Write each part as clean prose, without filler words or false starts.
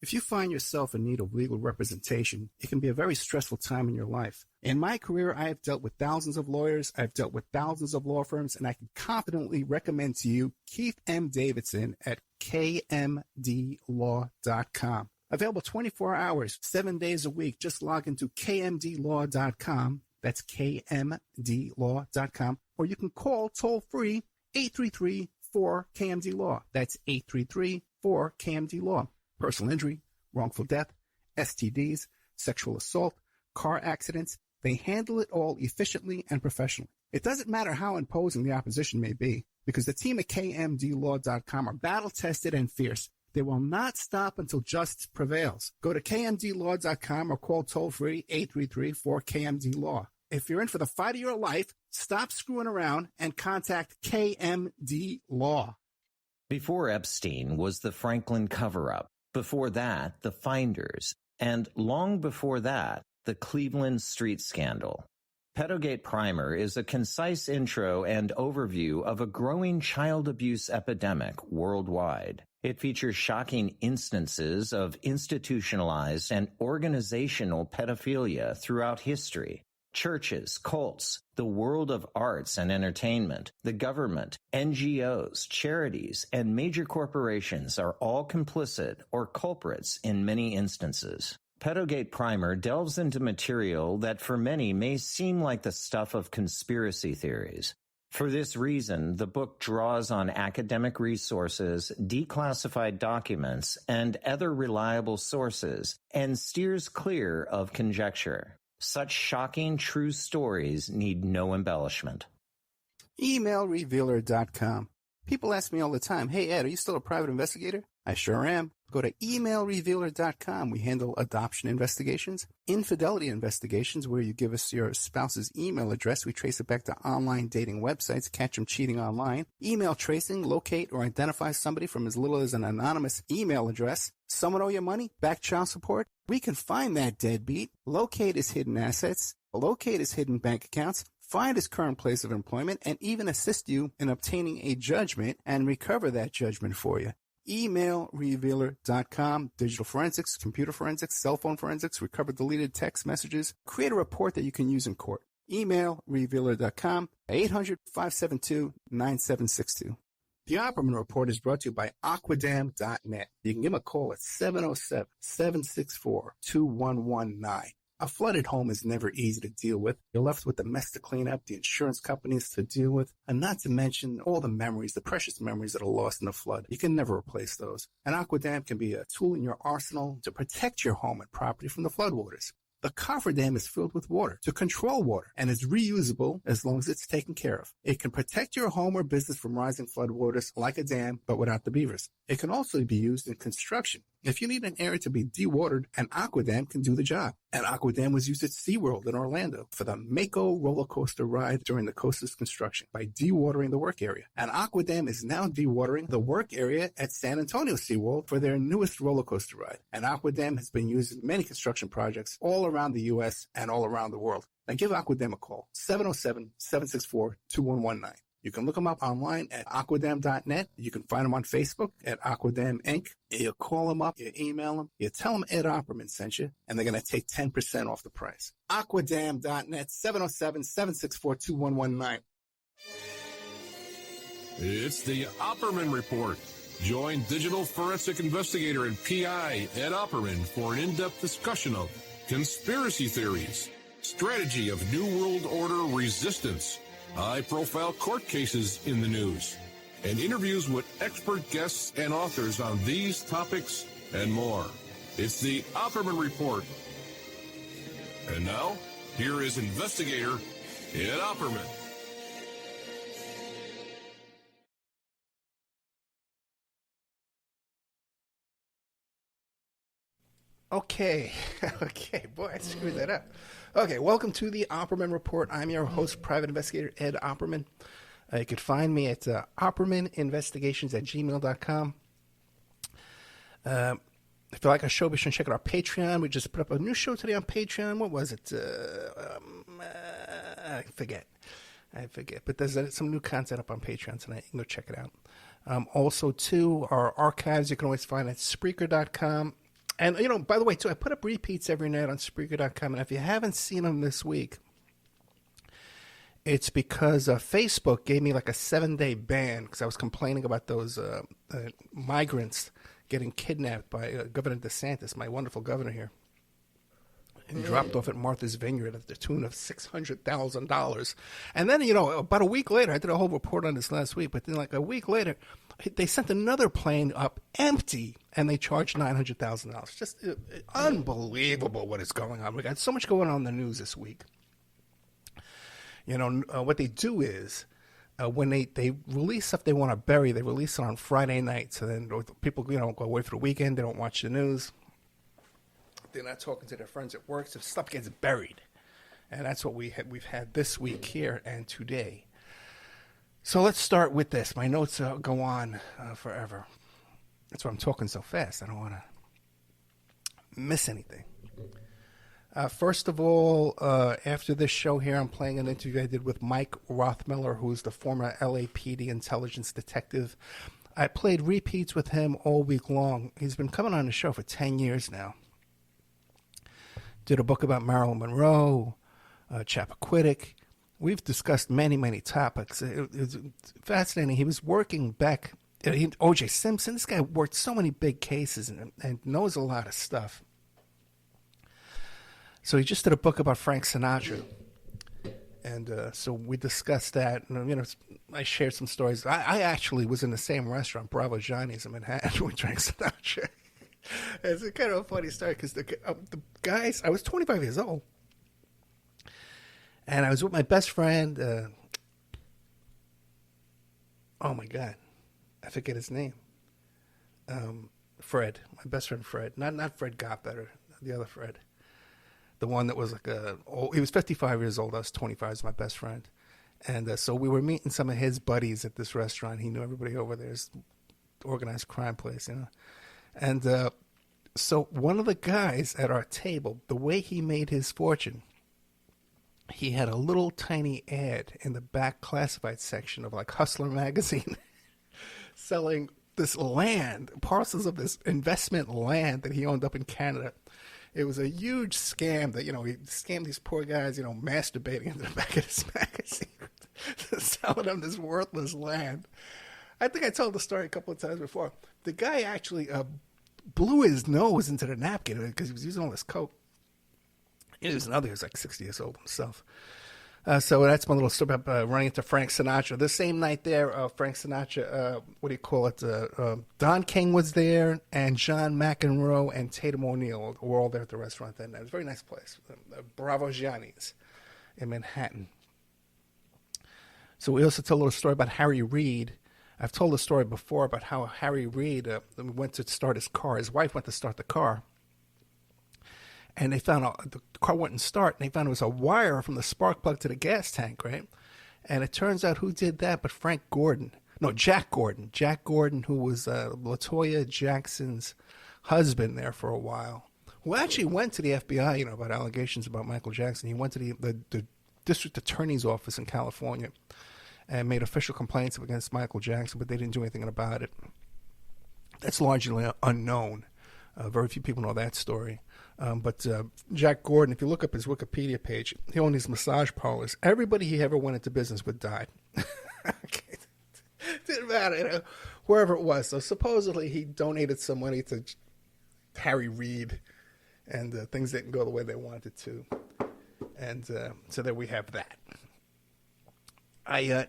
If you find yourself in need of legal representation, it can be a very stressful time in your life. In my career, I have dealt with thousands of lawyers, I've dealt with thousands of law firms, and I can confidently recommend to you Keith M. Davidson at kmdlaw.com. Available 24 hours, 7 days a week. Just log into kmdlaw.com. That's kmdlaw.com. Or you can call toll-free 833-4KMD-LAW. That's 833-4KMD-LAW. Personal injury, wrongful death, STDs, sexual assault, car accidents. They handle it all efficiently and professionally. It doesn't matter how imposing the opposition may be, because the team at kmdlaw.com are battle-tested and fierce. They will not stop until justice prevails. Go to kmdlaw.com or call toll-free 833-4KMD-LAW. If you're in for the fight of your life, stop screwing around and contact KMD Law. Before Epstein was the Franklin cover-up. Before that, the Finders. And long before that, the Cleveland Street Scandal. Pedogate Primer is a concise intro and overview of a growing child abuse epidemic worldwide. It features shocking instances of institutionalized and organizational pedophilia throughout history. Churches, cults, the world of arts and entertainment, the government, NGOs, charities, and major corporations are all complicit or culprits in many instances. Pedogate Primer delves into material that for many may seem like the stuff of conspiracy theories. For this reason, the book draws on academic resources, declassified documents, and other reliable sources, and steers clear of conjecture. Such shocking true stories need no embellishment. Emailrevealer.com. People ask me all the time, hey Ed, are you still a private investigator? I sure am. Go to emailrevealer.com. We handle adoption investigations, infidelity investigations, where you give us your spouse's email address. We trace it back to online dating websites, catch them cheating online. Email tracing, locate or identify somebody from as little as an anonymous email address. Someone owe you money? Back child support? We can find that deadbeat, locate his hidden assets, locate his hidden bank accounts, find his current place of employment, and even assist you in obtaining a judgment and recover that judgment for you. Emailrevealer.com. Digital forensics, computer forensics, cell phone forensics, recover deleted text messages. Create a report that you can use in court. Emailrevealer.com, 800-572-9762. The Opperman Report is brought to you by Aquadam.net. You can give them a call at 707-764-2119. A flooded home is never easy to deal with. You're left with the mess to clean up, the insurance companies to deal with, and not to mention all the memories, the precious memories that are lost in the flood. You can never replace those. And Aquadam can be a tool in your arsenal to protect your home and property from the floodwaters. The cofferdam is filled with water to control water and is reusable as long as it's taken care of. It can protect your home or business from rising floodwaters like a dam, but without the beavers. It can also be used in construction. If you need an area to be dewatered, an Aquadam can do the job. An Aquadam was used at SeaWorld in Orlando for the Mako roller coaster ride during the coaster's construction by dewatering the work area. An Aquadam is now dewatering the work area at San Antonio SeaWorld for their newest roller coaster ride. An Aquadam has been used in many construction projects all around the U.S. and all around the world. Now give Aquadam a call, 707-764-2119. You can look them up online at aquadam.net. You can find them on Facebook at Aquadam Inc. You call them up, you email them, you tell them Ed Opperman sent you, and they're going to take 10% off the price. Aquadam.net, 707-764-2119. It's the Opperman Report. Join digital forensic investigator and PI Ed Opperman for an in-depth discussion of conspiracy theories, strategy of New World Order resistance, high-profile court cases in the news, and interviews with expert guests and authors on these topics and more. It's the Opperman Report. And now, here is investigator Ed Opperman. Okay, boy, I screwed that up. Okay, welcome to the Opperman Report. I'm your host, private investigator Ed Opperman. You can find me at oppermaninvestigations@gmail.com. If you like our show, be sure to check out our Patreon. We just put up a new show today on Patreon. What was it? I forget. But there's some new content up on Patreon tonight. You can go check it out. Also, too, our archives you can always find at Spreaker.com. And, by the way, too, I put up repeats every night on Spreaker.com. And if you haven't seen them this week, it's because Facebook gave me like a 7-day ban because I was complaining about those migrants getting kidnapped by Governor DeSantis, my wonderful governor here, and dropped off at Martha's Vineyard at the tune of $600,000. And then, about a week later, I did a whole report on this last week, but then like a week later, they sent another plane up empty, and they charged $900,000. Just unbelievable what is going on. We got so much going on in the news this week. What they do is when they release stuff they want to bury, they release it on Friday night. So then people, go away for the weekend. They don't watch the news. They're not talking to their friends at work. So stuff gets buried. And that's what we've had this week here and today. So let's start with this. My notes go on forever. That's why I'm talking so fast. I don't want to miss anything. First of all, after this show here, I'm playing an interview I did with Mike Rothmiller, who's the former LAPD intelligence detective. I played repeats with him all week long. He's been coming on the show for 10 years now. Did a book about Marilyn Monroe, Chappaquiddick. We've discussed many, many topics. It was fascinating. He was working back, O.J. Simpson. This guy worked so many big cases and knows a lot of stuff. So he just did a book about Frank Sinatra. And so we discussed that. And, I shared some stories. I actually was in the same restaurant, Bravo Johnny's in Manhattan, with Frank Sinatra. It's a kind of a funny story because the guys, I was 25 years old. And I was with my best friend. Oh, my God. I forget his name. Fred. My best friend Fred. Not Fred Gotbetter. The other Fred. The one that was he was 55 years old. I was 25. He was my best friend. And so we were meeting some of his buddies at this restaurant. He knew everybody over there. It's organized crime place, And so one of the guys at our table, the way he made his fortune, he had a little tiny ad in the back classified section of like Hustler magazine selling this land, parcels of this investment land that he owned up in Canada. It was a huge scam that, he scammed these poor guys, masturbating into the back of this magazine, selling them this worthless land. I think I told the story a couple of times before. The guy actually blew his nose into the napkin because he was using all this coke. He was another, he was like 60 years old himself. So that's my little story about running into Frank Sinatra. The same night there, Frank Sinatra, Don King was there, and John McEnroe and Tatum O'Neill were all there at the restaurant that night. It was a very nice place, Bravo Gianni's in Manhattan. So we also tell a little story about Harry Reid. I've told a story before about how Harry Reid went to start his car. His wife went to start the car. And they found the car wouldn't start, and they found it was a wire from the spark plug to the gas tank, right? And it turns out who did that but Jack Gordon. Jack Gordon, who was LaToya Jackson's husband there for a while, who actually went to the FBI, about allegations about Michael Jackson. He went to the district attorney's office in California and made official complaints against Michael Jackson, but they didn't do anything about it. That's largely unknown. Very few people know that story. But Jack Gordon, if you look up his Wikipedia page, he owned these massage parlors. Everybody he ever went into business with died. Didn't matter, wherever it was. So supposedly he donated some money to Harry Reid, and things didn't go the way they wanted to. And so there we have that. I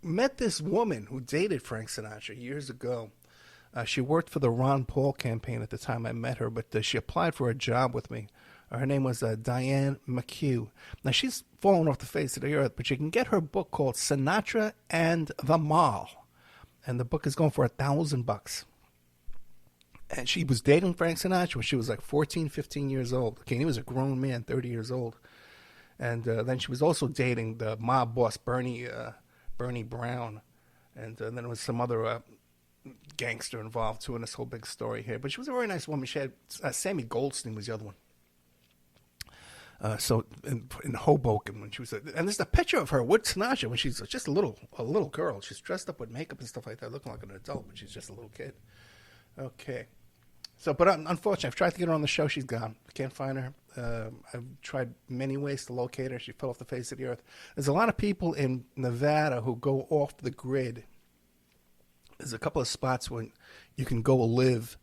met this woman who dated Frank Sinatra years ago. She worked for the Ron Paul campaign at the time I met her, but she applied for a job with me. Her name was Diane McHugh. Now, she's fallen off the face of the earth, but you can get her book called Sinatra and the Mall. And the book is going for $1,000. And she was dating Frank Sinatra when she was like 14, 15 years old. Okay, he was a grown man, 30 years old. And then she was also dating the mob boss, Bernie Brown. And then there was some other gangster involved too in this whole big story here. But she was a very nice woman. She had Sammy Goldstein was the other one. So in Hoboken when she was, and there's a picture of her with Sinatra when she's just a little girl. She's dressed up with makeup and stuff like that, looking like an adult, but she's just a little kid. Okay, So, but unfortunately, I've tried to get her on the show. She's gone. I can't find her. I've tried many ways to locate her. She fell off the face of the earth. There's a lot of people in Nevada who go off the grid. There's a couple of spots where you can go live.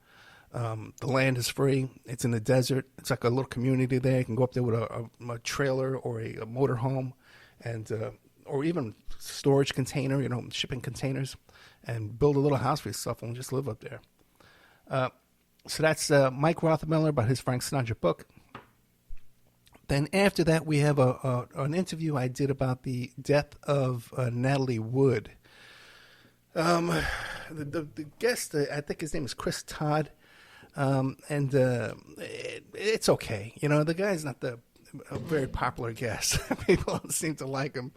The land is free. It's in the desert. It's like a little community there. You can go up there with a trailer or a motorhome, and or even storage container, shipping containers, and build a little house for yourself and just live up there. So that's Mike Rothermiller about his Frank Sinatra book. Then after that, we have an interview I did about the death of Natalie Wood. The guest, I think his name is Chris Todd, and it's okay. The guy's not a very popular guest. People don't seem to like him,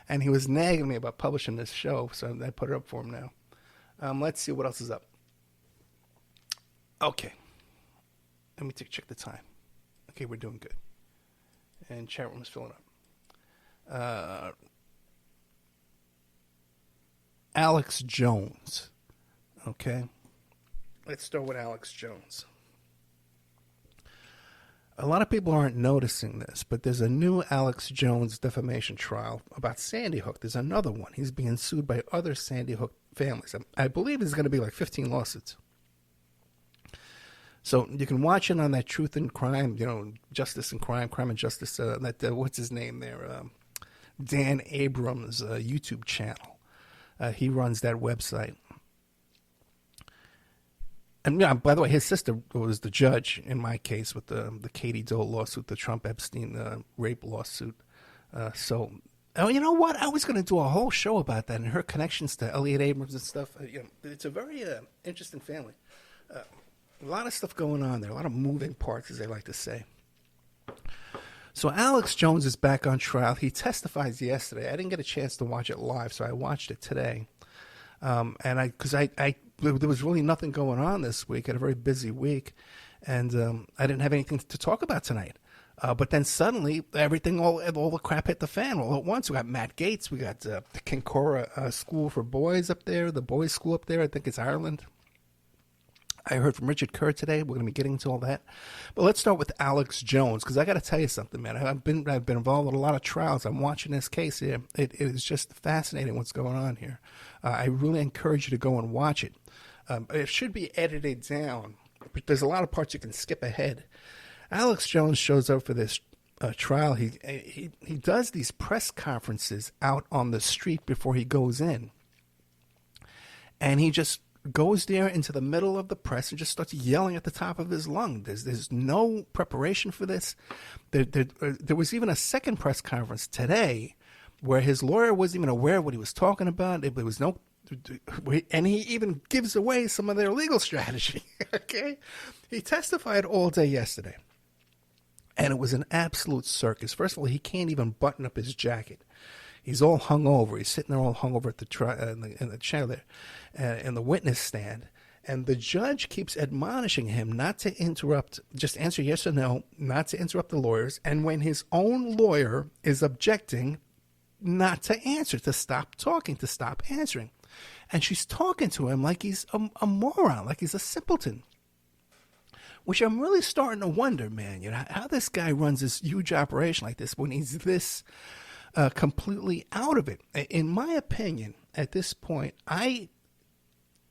and he was nagging me about publishing this show, so I put it up for him now. Let's see what else is up. Okay. Let me check the time. Okay, we're doing good. And chat room is filling up. Alex Jones. Okay. Let's start with Alex Jones. A lot of people aren't noticing this, but there's a new Alex Jones defamation trial about Sandy Hook. There's another one. He's being sued by other Sandy Hook families. I believe there's going to be like 15 lawsuits. So you can watch it on that Truth and Crime, Justice and Crime and Justice, what's his name there? Dan Abrams' YouTube channel. He runs that website. And by the way, his sister was the judge in my case with the Katie Dole lawsuit, the Trump Epstein rape lawsuit. So, you know what? I was going to do a whole show about that and her connections to Elliot Abrams and stuff. It's a very interesting family. A lot of stuff going on there, a lot of moving parts, as they like to say. So Alex Jones is back on trial. He testifies yesterday. I didn't get a chance to watch it live, so I watched it today. And there was really nothing going on this week. I had a very busy week, and I didn't have anything to talk about tonight. But then suddenly, all the crap hit the fan all at once. We got Matt Gaetz. We got the Kincora School for Boys up there, the boys' school up there. I think it's Ireland. I heard from Richard Kerr today. We're going to be getting to all that. But let's start with Alex Jones, because I got to tell you something, man. I've been involved in a lot of trials. I'm watching this case here. It is just fascinating what's going on here. I really encourage you to go and watch it. It should be edited down, but there's a lot of parts you can skip ahead. Alex Jones shows up for this trial. He does these press conferences out on the street before he goes in. And he just goes there into the middle of the press and just starts yelling at the top of his lung. There's no preparation for this. There was even a second press conference today where his lawyer wasn't even aware of what he was talking about. There was no, and he even gives away some of their legal strategy. Okay, he testified all day yesterday, and it was an absolute circus. First of all, he can't even button up his jacket. He's all hungover. He's sitting there all hungover at in the chair there, in the witness stand. And the judge keeps admonishing him not to interrupt, just answer yes or no, not to interrupt the lawyers. And when his own lawyer is objecting, not to answer, to stop talking, to stop answering. And she's talking to him like he's a moron, like he's a simpleton. Which I'm really starting to wonder, man, how this guy runs this huge operation like this when he's this completely out of it. In my opinion, at this point,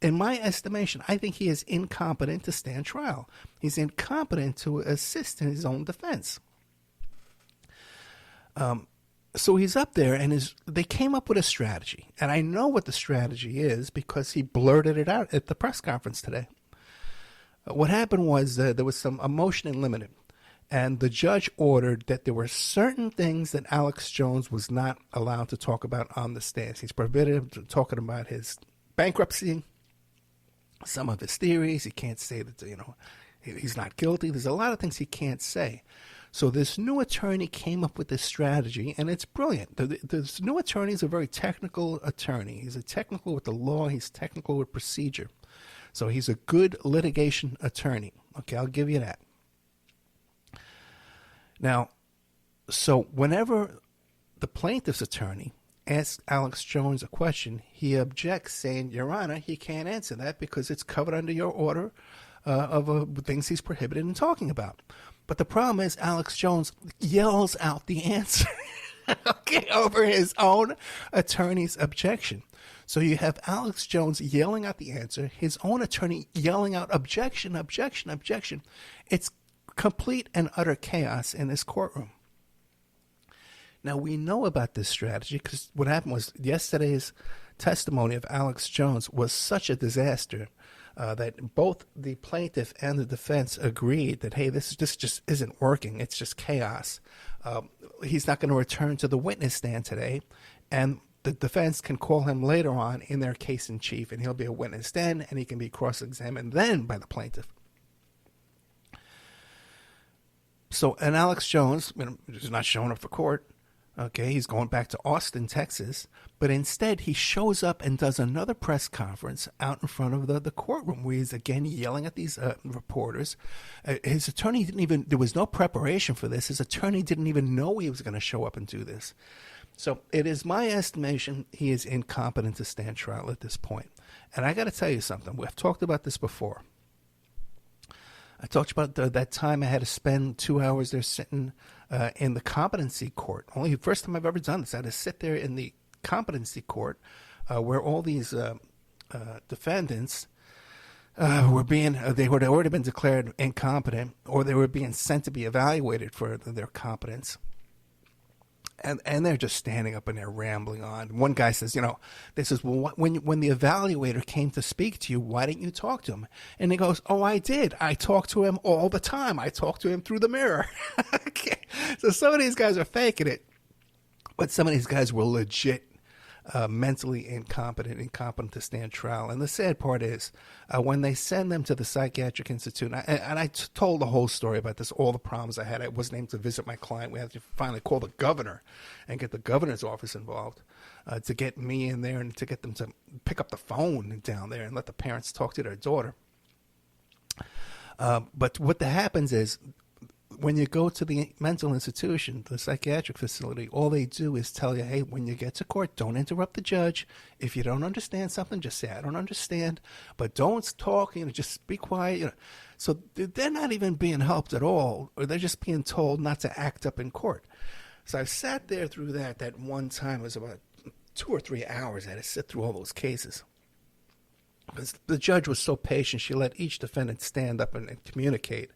in my estimation, I think he is incompetent to stand trial. He's incompetent to assist in his own defense. So he's up there, and they came up with a strategy. And I know what the strategy is because he blurted it out at the press conference today. What happened was there was a motion in limine. And the judge ordered that there were certain things that Alex Jones was not allowed to talk about on the stand. He's prohibited from talking about his bankruptcy, some of his theories. He can't say that, he's not guilty. There's a lot of things he can't say. So this new attorney came up with this strategy, and it's brilliant. This new attorney is a very technical attorney. He's technical with the law. He's technical with procedure. So he's a good litigation attorney. Okay, I'll give you that. Now, so whenever the plaintiff's attorney asks Alex Jones a question, he objects, saying, Your Honor, he can't answer that because it's covered under your order of things he's prohibited in talking about. But the problem is Alex Jones yells out the answer okay, over his own attorney's objection. So you have Alex Jones yelling out the answer, his own attorney yelling out objection, objection, objection. It's complete and utter chaos in this courtroom. Now, we know about this strategy because what happened was yesterday's testimony of Alex Jones was such a disaster that both the plaintiff and the defense agreed that, hey, this just isn't working. It's just chaos. He's not going to return to the witness stand today, and the defense can call him later on in their case in chief, and he'll be a witness then, and he can be cross-examined then by the plaintiff. So, and Alex Jones is not showing up for court. Okay, he's going back to Austin, Texas, but instead he shows up and does another press conference out in front of the courtroom where he's again yelling at these reporters. His attorney there was no preparation for this. His attorney didn't even know he was going to show up and do this. So it is my estimation he is incompetent to stand trial at this point. And I got to tell you something. We've talked about this before. I talked about that time I had to spend 2 hours there sitting in the competency court. Only the first time I've ever done this. I had to sit there in the competency court where all these defendants they had already been declared incompetent, or they were being sent to be evaluated for their competence. And they're just standing up and they're rambling on. One guy says, they says, well, when the evaluator came to speak to you, why didn't you talk to him? And he goes, oh, I did. I talk to him all the time. I talk to him through the mirror. Okay. So some of these guys are faking it, but some of these guys were legit mentally incompetent to stand trial. And the sad part is when they send them to the Psychiatric Institute, and I told the whole story about this, all the problems I had. I wasn't able to visit my client. We had to finally call the governor and get the governor's office involved to get me in there and to get them to pick up the phone down there and let the parents talk to their daughter. But what happens is, when you go to the mental institution, the psychiatric facility, all they do is tell you, hey, when you get to court, don't interrupt the judge. If you don't understand something, just say, I don't understand. But don't talk, just be quiet. So they're not even being helped at all, or they're just being told not to act up in court. So I've sat there through that one time. It was about 2 or 3 hours. I had to sit through all those cases. Because the judge was so patient, she let each defendant stand up and communicate.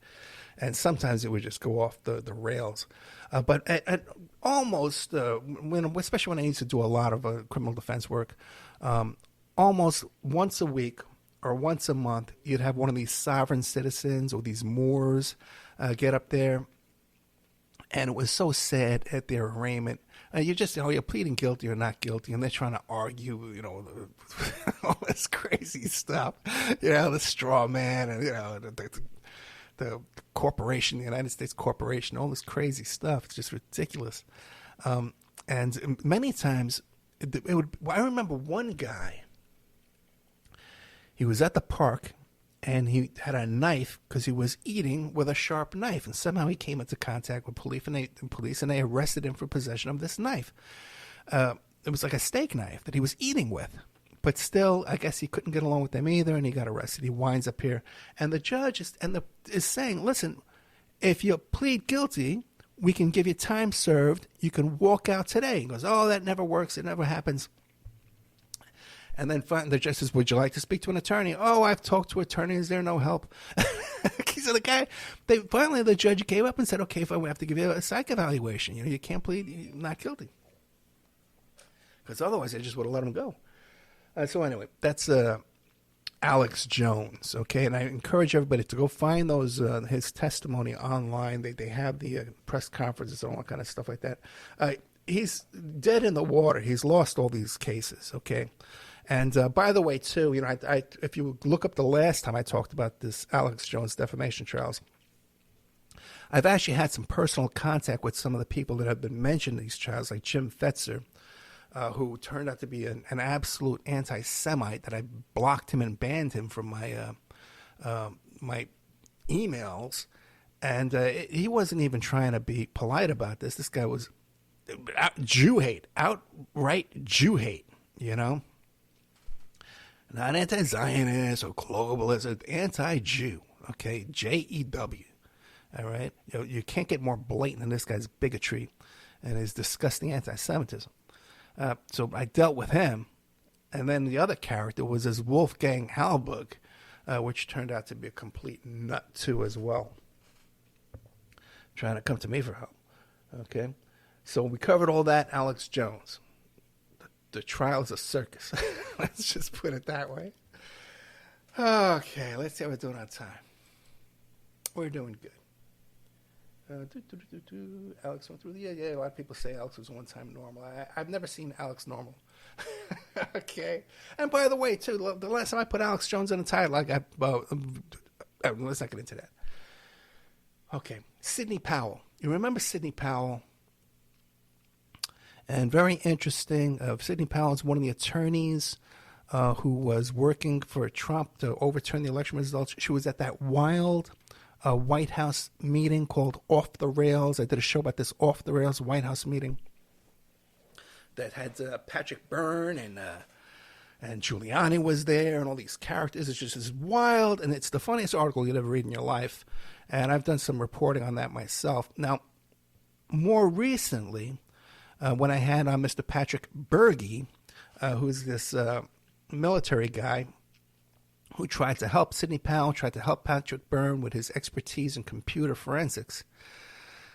And sometimes it would just go off the rails. But at almost, especially when I used to do a lot of criminal defense work, almost once a week or once a month, you'd have one of these sovereign citizens or these Moors get up there. And it was so sad at their arraignment. You're pleading guilty or not guilty, and they're trying to argue, all this crazy stuff, the straw man, and, the corporation, the United States corporation, all this crazy stuff. It's just ridiculous. And many times, I remember one guy, he was at the park, and he had a knife because he was eating with a sharp knife. And somehow he came into contact with police, and they arrested him for possession of this knife. It was like a steak knife that he was eating with. But still, I guess he couldn't get along with them either, and he got arrested. He winds up here. And the judge is saying, listen, if you plead guilty, we can give you time served. You can walk out today. He goes, oh, that never works. It never happens. And then finally, the judge says, would you like to speak to an attorney? Oh, I've talked to attorneys. There's no help. So finally, the judge gave up and said, okay, if I have to give you a psych evaluation, you can't plead not guilty. Because otherwise, I just would have let him go. So anyway, that's Alex Jones, okay? And I encourage everybody to go find his testimony online. They have the press conferences and all that kind of stuff like that. He's dead in the water. He's lost all these cases, okay? And by the way, too, if you look up the last time I talked about this Alex Jones defamation trials, I've actually had some personal contact with some of the people that have been mentioned in these trials, like Jim Fetzer, who turned out to be an absolute anti-Semite, that I blocked him and banned him from my my emails. And he wasn't even trying to be polite about this. This guy was Jew hate, outright Jew hate, Not anti-Zionist or globalist, anti-Jew, okay? J-E-W, all right? You can't get more blatant than this guy's bigotry and his disgusting anti-Semitism. So I dealt with him. And then the other character was this Wolfgang Halberg, which turned out to be a complete nut, too, as well. Trying to come to me for help. Okay? So we covered all that. Alex Jones. The trial's a circus. Let's just put it that way. Okay, let's see how we're doing on time. We're doing good. Alex went through the... Yeah, a lot of people say Alex was one-time normal. I've never seen Alex normal. Okay. And by the way, too, the last time I put Alex Jones on the title, let's not get into that. Okay. Sidney Powell. You remember Sidney Powell? And very interesting. Sidney Powell is one of the attorneys who was working for Trump to overturn the election results. She was at that wild White House meeting called Off the Rails. I did a show about this Off the Rails White House meeting that had Patrick Byrne and Giuliani was there and all these characters. It's just as wild, and it's the funniest article you'd ever read in your life. And I've done some reporting on that myself. Now, more recently, when I had Mr. Patrick Berge, who's this military guy who tried to help Sidney Powell, tried to help Patrick Byrne with his expertise in computer forensics,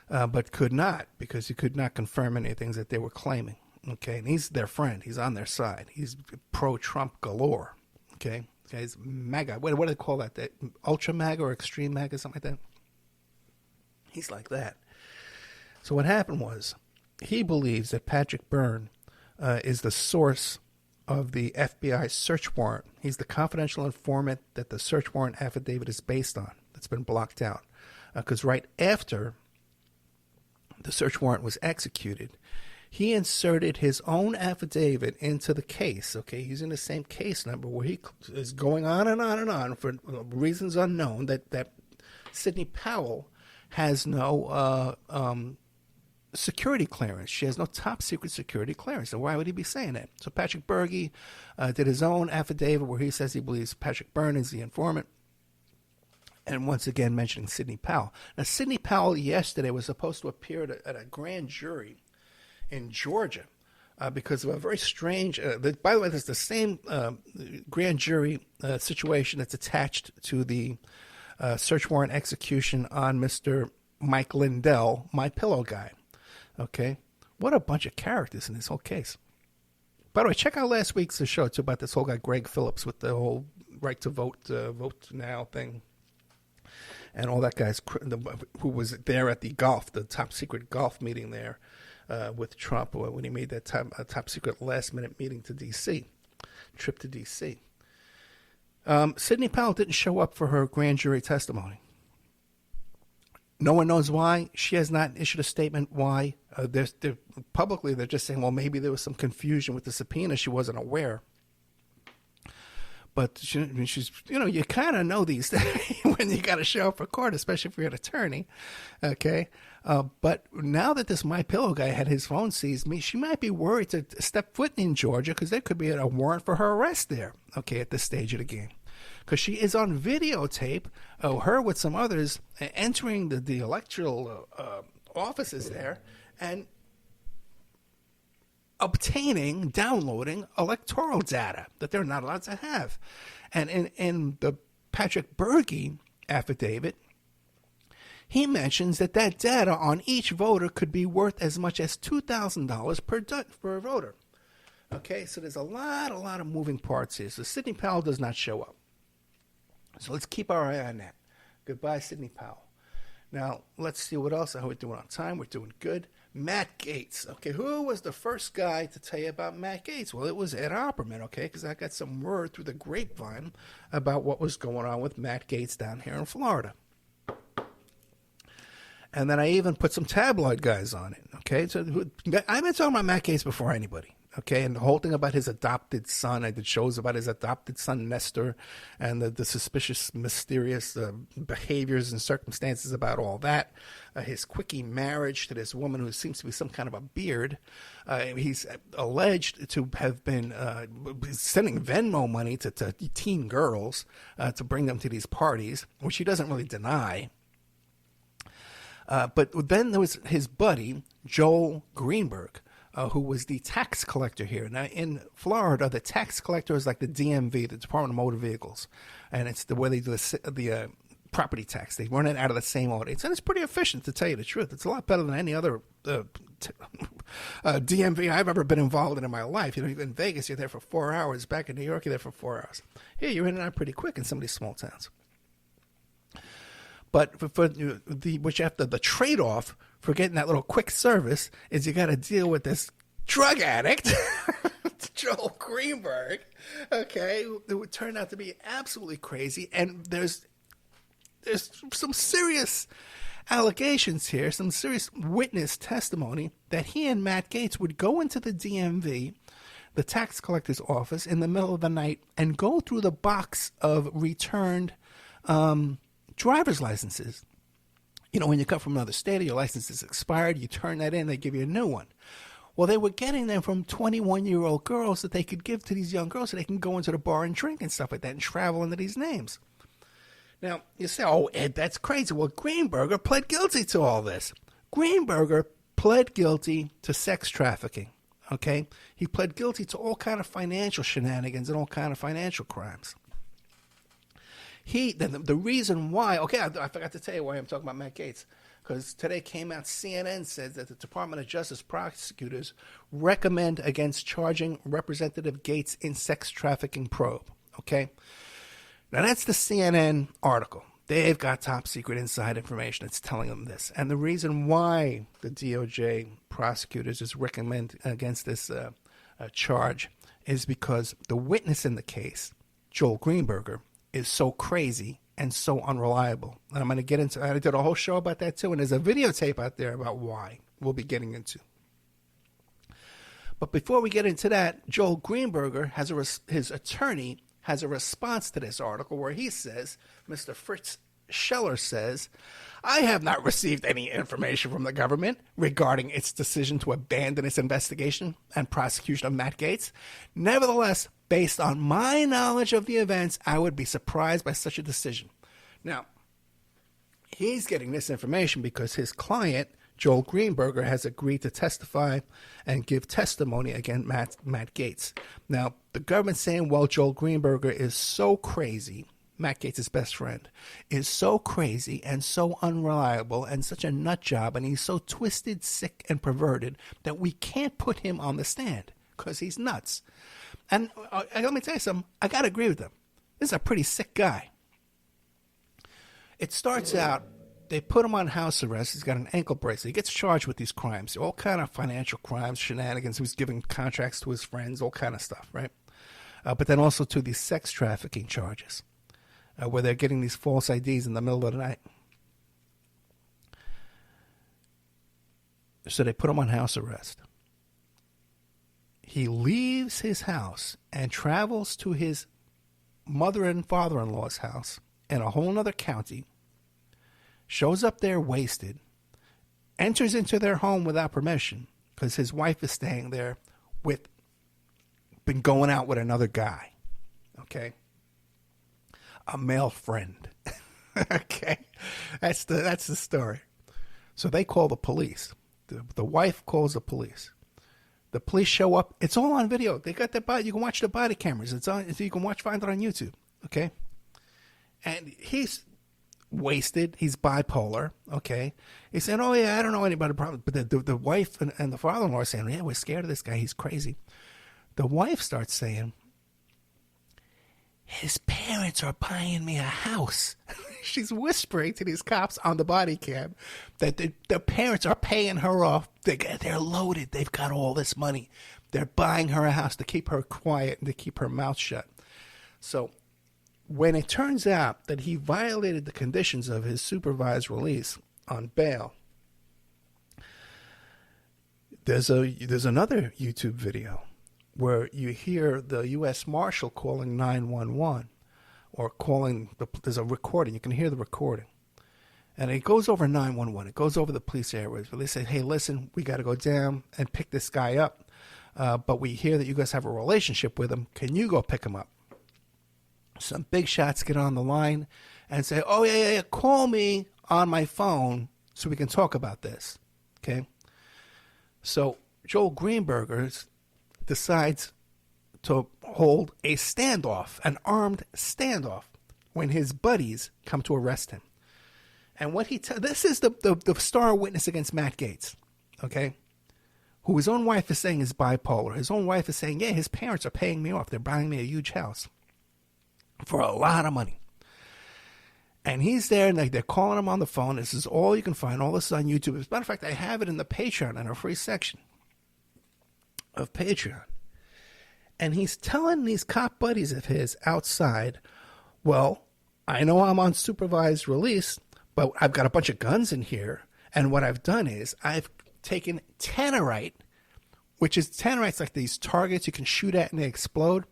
but could not, because he could not confirm any things that they were claiming. Okay, and he's their friend. He's on their side. He's pro-Trump galore. Okay, he's MAGA. What do they call that? Ultra MAGA or extreme MAGA, something like that? He's like that. So what happened was, he believes that Patrick Byrne is the source of the FBI search warrant. He's the confidential informant that the search warrant affidavit is based on. That's been blocked out. Because right after the search warrant was executed, he inserted his own affidavit into the case, okay, using the same case number, where he is going on and on and on for reasons unknown that Sidney Powell has no security clearance. She has no top secret security clearance. So why would he be saying that? So Patrick Berge did his own affidavit where he says he believes Patrick Byrne is the informant. And once again mentioning Sidney Powell. Now, Sidney Powell yesterday was supposed to appear at a grand jury in Georgia because of a very strange, by the way, there's the same grand jury situation that's attached to the search warrant execution on Mr. Mike Lindell, my pillow guy. Okay, what a bunch of characters in this whole case. By the way, check out last week's show too about this whole guy Greg Phillips with the whole right to vote, vote now thing, and all that guys who was there at the top secret golf meeting there with Trump when he made that top secret last minute meeting to D.C. trip to D.C. Sidney Powell didn't show up for her grand jury testimony. No one knows why. She has not issued a statement why. Publicly, they're just saying, well, maybe there was some confusion with the subpoena. She wasn't aware. But she's, you kind of know these things when you got to show up for court, especially if you're an attorney. Okay. But now that this My Pillow guy had his phone seized, she might be worried to step foot in Georgia because there could be a warrant for her arrest there. Okay. At this stage of the game. Because she is on videotape, her with some others entering the electoral offices there and downloading electoral data that they're not allowed to have. And in the Patrick Berge affidavit, he mentions that data on each voter could be worth as much as $2,000 per voter. Okay, so there's a lot of moving parts here. So Sidney Powell does not show up. So let's keep our eye on that. Goodbye, Sidney Powell. Now, let's see what else. How we're doing on time. We're doing good. Matt Gaetz. Okay, who was the first guy to tell you about Matt Gaetz? Well, it was Ed Opperman, okay, because I got some word through the grapevine about what was going on with Matt Gaetz down here in Florida. And then I even put some tabloid guys on it, okay? So I've been talking about Matt Gaetz before anybody, Okay, and the whole thing about his adopted son, I did shows about his adopted son Nestor, and the suspicious, mysterious behaviors and circumstances about all that. His quickie marriage to this woman who seems to be some kind of a beard. He's alleged to have been sending Venmo money to teen girls to bring them to these parties, which he doesn't really deny. But then there was his buddy, Joel Greenberg, who was the tax collector here. Now, in Florida, the tax collector is like the DMV, the Department of Motor Vehicles, and it's the way they do the property tax. They run it out of the same audience, and it's pretty efficient, to tell you the truth. It's a lot better than any other DMV I've ever been involved in my life. You know, in Vegas, you're there for 4 hours. Back in New York, you're there for 4 hours. Here, you're in and out pretty quick in some of these small towns. But for the trade-off for getting that little quick service is you got to deal with this drug addict, Joel Greenberg, okay, it would turn out to be absolutely crazy. And there's some serious allegations here, some serious witness testimony that he and Matt Gaetz would go into the DMV, the tax collector's office, in the middle of the night and go through the box of returned driver's licenses. You know, when you come from another state, your license is expired, you turn that in, they give you a new one. Well, they were getting them from 21-year-old girls that they could give to these young girls so they can go into the bar and drink and stuff like that and travel under these names. Now, you say, oh, Ed, that's crazy. Well, Greenberger pled guilty to all this. Greenberger pled guilty to sex trafficking, okay? He pled guilty to all kind of financial shenanigans and all kind of financial crimes. The reason why, okay, I forgot to tell you why I'm talking about Matt Gaetz, because today came out, CNN says that the Department of Justice prosecutors recommend against charging Representative Gaetz in sex trafficking probe, okay? Now, that's the CNN article. They've got top secret inside information that's telling them this. And the reason why the DOJ prosecutors just recommend against this charge is because the witness in the case, Joel Greenberger, is so crazy and so unreliable. And I'm going to get into, I did a whole show about that too, and there's a videotape out there about why we'll be getting into. But before we get into that, Joel Greenberger has his attorney has a response to this article where he says, Mr. Fritz Scheller says, I have not received any information from the government regarding its decision to abandon its investigation and prosecution of Matt Gaetz. Nevertheless, based on my knowledge of the events, I would be surprised by such a decision. Now, he's getting this information because his client, Joel Greenberger, has agreed to testify and give testimony against Matt Gaetz. Now, the government's saying, well, Joel Greenberger is so crazy, Matt Gaetz' best friend, is so crazy and so unreliable and such a nut job, and he's so twisted, sick, and perverted that we can't put him on the stand because he's nuts. And let me tell you something, I got to agree with them. This is a pretty sick guy. It starts out, they put him on house arrest. He's got an ankle bracelet. He gets charged with these crimes, all kind of financial crimes, shenanigans. He was giving contracts to his friends, all kind of stuff, right? But then also to these sex trafficking charges, where they're getting these false IDs in the middle of the night. So they put him on house arrest. He leaves his house and travels to his mother and father-in-law's house in a whole other county, shows up there wasted, enters into their home without permission because his wife is staying there been going out with another guy, okay? A male friend, okay? That's the story. So they call the police. The wife calls the police. The police show up. It's all on video. They got their body. You can watch the body cameras. It's on. You can find it on YouTube. Okay. And he's wasted. He's bipolar. Okay. He said, "Oh yeah, I don't know anybody." But the wife and the father-in-law are saying, "Yeah, we're scared of this guy. He's crazy." The wife starts saying, his parents are buying me a house. She's whispering to these cops on the body cam that the parents are paying her off. They're loaded. They've got all this money. They're buying her a house to keep her quiet and to keep her mouth shut. So when it turns out that he violated the conditions of his supervised release on bail, there's another YouTube video where you hear the U.S. Marshal calling 911 or calling, there's a recording. You can hear the recording. And it goes over 911. It goes over the police areas where they say, hey, listen, we got to go down and pick this guy up. But we hear that you guys have a relationship with him. Can you go pick him up? Some big shots get on the line and say, oh, yeah, call me on my phone so we can talk about this. Okay? So Joel Greenberger decides to hold a standoff, an armed standoff, when his buddies come to arrest him. And what this is the star witness against Matt Gaetz, okay, who his own wife is saying is bipolar. His own wife is saying, yeah, his parents are paying me off. They're buying me a huge house for a lot of money. And he's there, and they're calling him on the phone. This is all you can find. All this is on YouTube. As a matter of fact, I have it in the Patreon, in a free section of Patreon. And he's telling these cop buddies of his outside, well, I know I'm on supervised release, but I've got a bunch of guns in here, and what I've done is I've taken tannerite, which is tannerite's like these targets you can shoot at and they explode,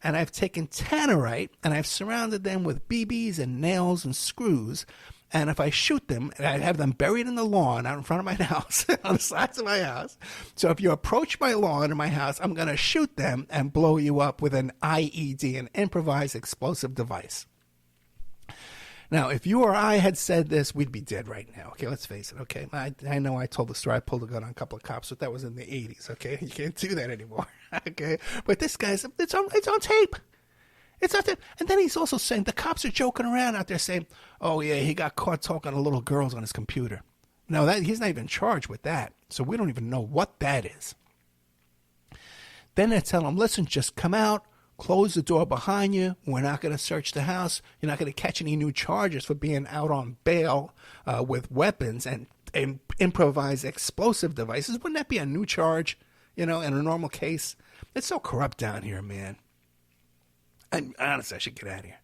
and I've taken tannerite and I've surrounded them with BBs and nails and screws, and if I shoot them, and I have them buried in the lawn out in front of my house, on the sides of my house, so if you approach my lawn or my house, I'm going to shoot them and blow you up with an IED, an improvised explosive device. Now, if you or I had said this, we'd be dead right now. Okay, let's face it. Okay, I know I told the story. I pulled a gun on a couple of cops, but that was in the 80s. Okay, you can't do that anymore. Okay, but this guy's it's on tape. It's on tape. And then he's also saying the cops are joking around out there, saying, "Oh yeah, he got caught talking to little girls on his computer." No, he's not even charged with that, so we don't even know what that is. Then they tell him, "Listen, just come out. Close the door behind you. We're not going to search the house. You're not going to catch any new charges for being out on bail with weapons and improvised explosive devices." Wouldn't that be a new charge, in a normal case? It's so corrupt down here, man. And honestly, I should get out of here.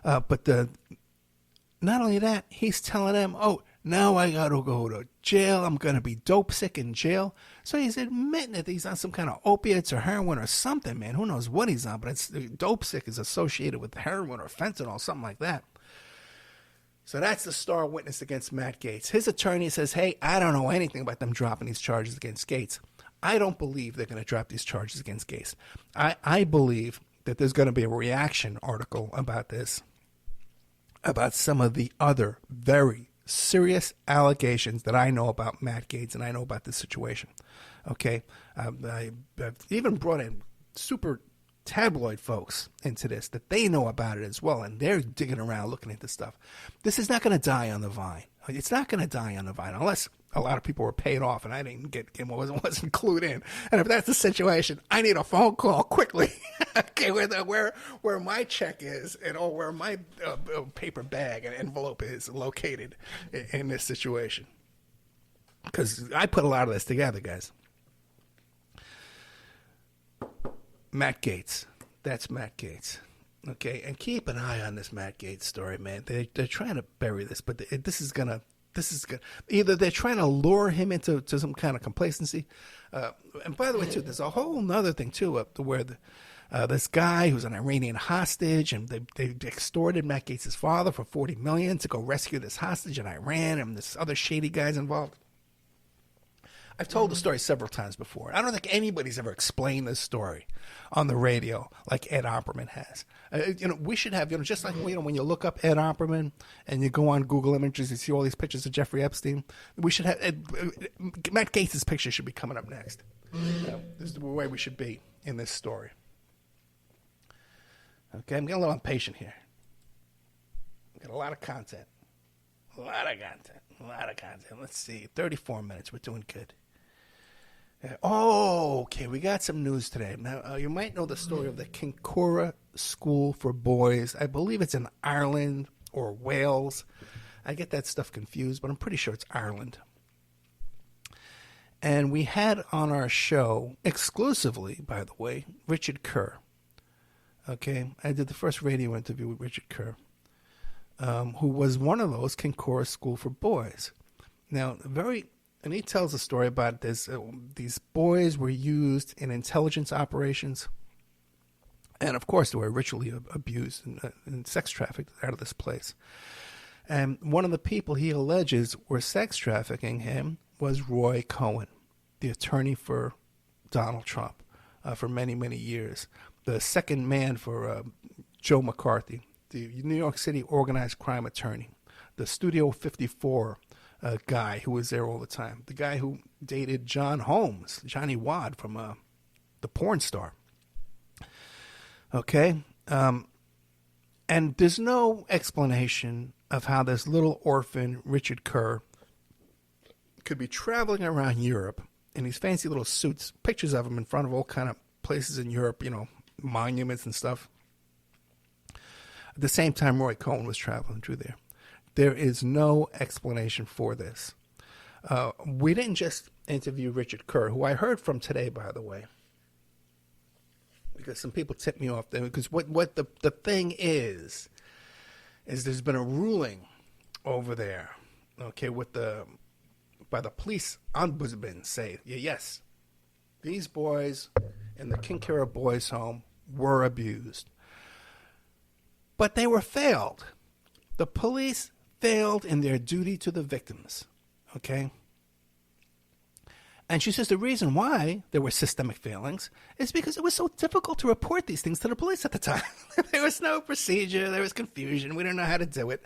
But not only that, he's telling them, oh, now I got to go to jail. I'm going to be dope sick in jail. So he's admitting that he's on some kind of opiates or heroin or something, man. Who knows what he's on, but it's dope sick is associated with heroin or fentanyl, something like that. So that's the star witness against Matt Gaetz. His attorney says, hey, I don't know anything about them dropping these charges against Gaetz. I don't believe they're going to drop these charges against Gaetz. I believe that there's going to be a reaction article about this, about some of the other very serious allegations that I know about Matt Gaetz and I know about this situation. Okay, I've even brought in super tabloid folks into this that they know about it as well, and they're digging around looking at this stuff. This is not going to die on the vine. It's not going to die on the vine unless a lot of people were paid off and I didn't wasn't clued in. And if that's the situation, I need a phone call quickly. Okay, where my check is and where my paper bag and envelope is located in this situation. Because I put a lot of this together, guys. Matt Gaetz. That's Matt Gaetz. Okay, and keep an eye on this Matt Gaetz story, man. They're trying to bury this, but this is gonna either they're trying to lure him into some kind of complacency. And by the way, too, there's a whole other thing too, up to where this guy who's an Iranian hostage, and they extorted Matt Gaetz' father for $40 million to go rescue this hostage in Iran, and this other shady guy's involved. I've told the story several times before. I don't think anybody's ever explained this story on the radio like Ed Opperman has. We should have, just like, when you look up Ed Opperman and you go on Google Images, you see all these pictures of Jeffrey Epstein. We should have, Matt Gaetz' picture should be coming up next. This is the way we should be in this story. Okay, I'm getting a little impatient here. Got a lot of content. A lot of content. Let's see, 34 minutes. We're doing good. Okay, we got some news today. Now, you might know the story of the Kincora School for Boys. I believe it's in Ireland or Wales. I get that stuff confused, but I'm pretty sure it's Ireland. And we had on our show, exclusively, by the way, Richard Kerr. Okay, I did the first radio interview with Richard Kerr, who was one of those Kincora School for Boys. Now, very And he tells a story about this. These boys were used in intelligence operations. And, of course, they were ritually abused and sex trafficked out of this place. And one of the people he alleges were sex trafficking him was Roy Cohn, the attorney for Donald Trump for many, many years. The second man for Joe McCarthy, the New York City organized crime attorney. The Studio 54 guy who was there all the time. The guy who dated John Holmes, Johnny Wad from the porn star. Okay? And there's no explanation of how this little orphan, Richard Kerr, could be traveling around Europe in these fancy little suits, pictures of him in front of all kind of places in Europe, monuments and stuff. At the same time, Roy Cohn was traveling through there. There is no explanation for this. We didn't just interview Richard Kerr, who I heard from today, by the way, because some people tipped me off there. Because what the thing is there's been a ruling over there, okay, by the police ombudsman say, yes, these boys in the Kincora boys' home were abused. But they were failed. The police failed in their duty to the victims, okay? And she says the reason why there were systemic failings is because it was so difficult to report these things to the police at the time. There was no procedure. There was confusion. We didn't know how to do it.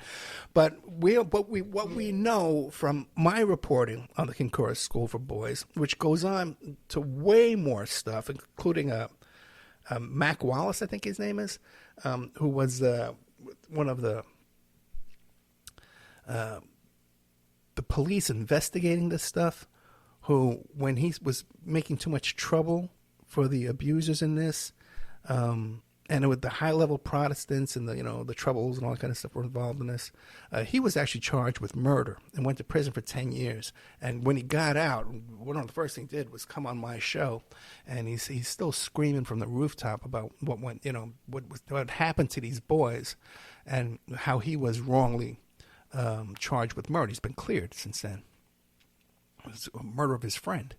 But what we know from my reporting on the Kincora School for Boys, which goes on to way more stuff, including Mac Wallace, I think his name is, who was one of the police investigating this stuff, who, when he was making too much trouble for the abusers in this, and with the high-level Protestants and the troubles and all that kind of stuff were involved in this, he was actually charged with murder and went to prison for 10 years. And when he got out, one of the first things he did was come on my show, and he's still screaming from the rooftop about what happened to these boys and how he was wrongly charged with murder. He's been cleared since then. It was a murder of his friend.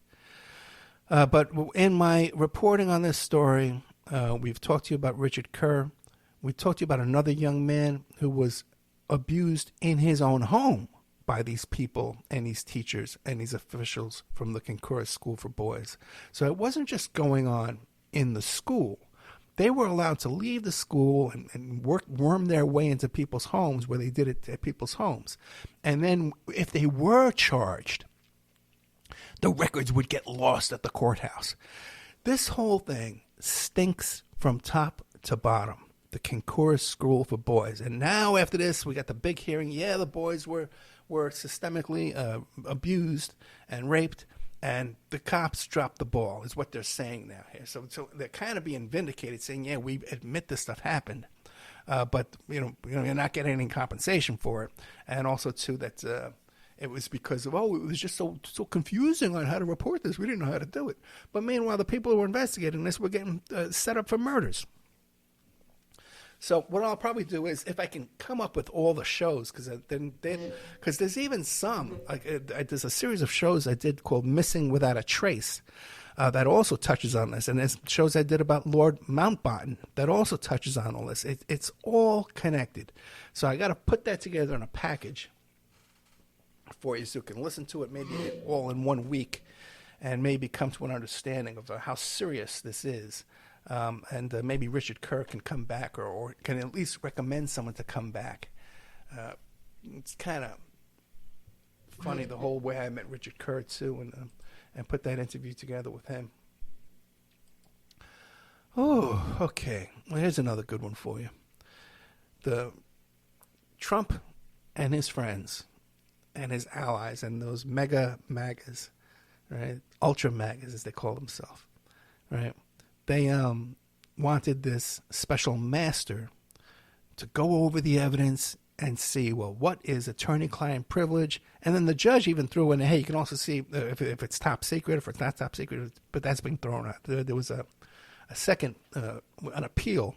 But in my reporting on this story, we've talked to you about Richard Kerr. We talked to you about another young man who was abused in his own home by these people and these teachers and these officials from the Kincora School for Boys. So it wasn't just going on in the school. They were allowed to leave the school and worm their way into people's homes where they did it at people's homes. And then if they were charged, the records would get lost at the courthouse. This whole thing stinks from top to bottom, the Kincora School for Boys. And now after this, we got the big hearing. Yeah, the boys were systemically abused and raped, and the cops dropped the ball, is what they're saying now here. So they're kind of being vindicated, saying, yeah, we admit this stuff happened, but you're not getting any compensation for it. And also, too, that it was because of, it was just so confusing on how to report this. We didn't know how to do it. But meanwhile, the people who were investigating this were getting set up for murders. So what I'll probably do is, if I can come up with all the shows, because there's even some, there's a series of shows I did called Missing Without a Trace that also touches on this. And there's shows I did about Lord Mountbatten that also touches on all this. It's all connected. So I got to put that together in a package for you so you can listen to it maybe all in 1 week and maybe come to an understanding of how serious this is. And maybe Richard Kerr can come back or can at least recommend someone to come back. It's kind of funny the whole way I met Richard Kerr too and put that interview together with him. Oh, okay. Well, here's another good one for you. The Trump and his friends and his allies and those mega MAGAs, right? Ultra MAGAs, as they call themselves, right? They wanted this special master to go over the evidence and see, well, what is attorney-client privilege? And then the judge even threw in, hey, you can also see if it's top secret, if it's not top secret, but that's been thrown out. There was a second, an appeal,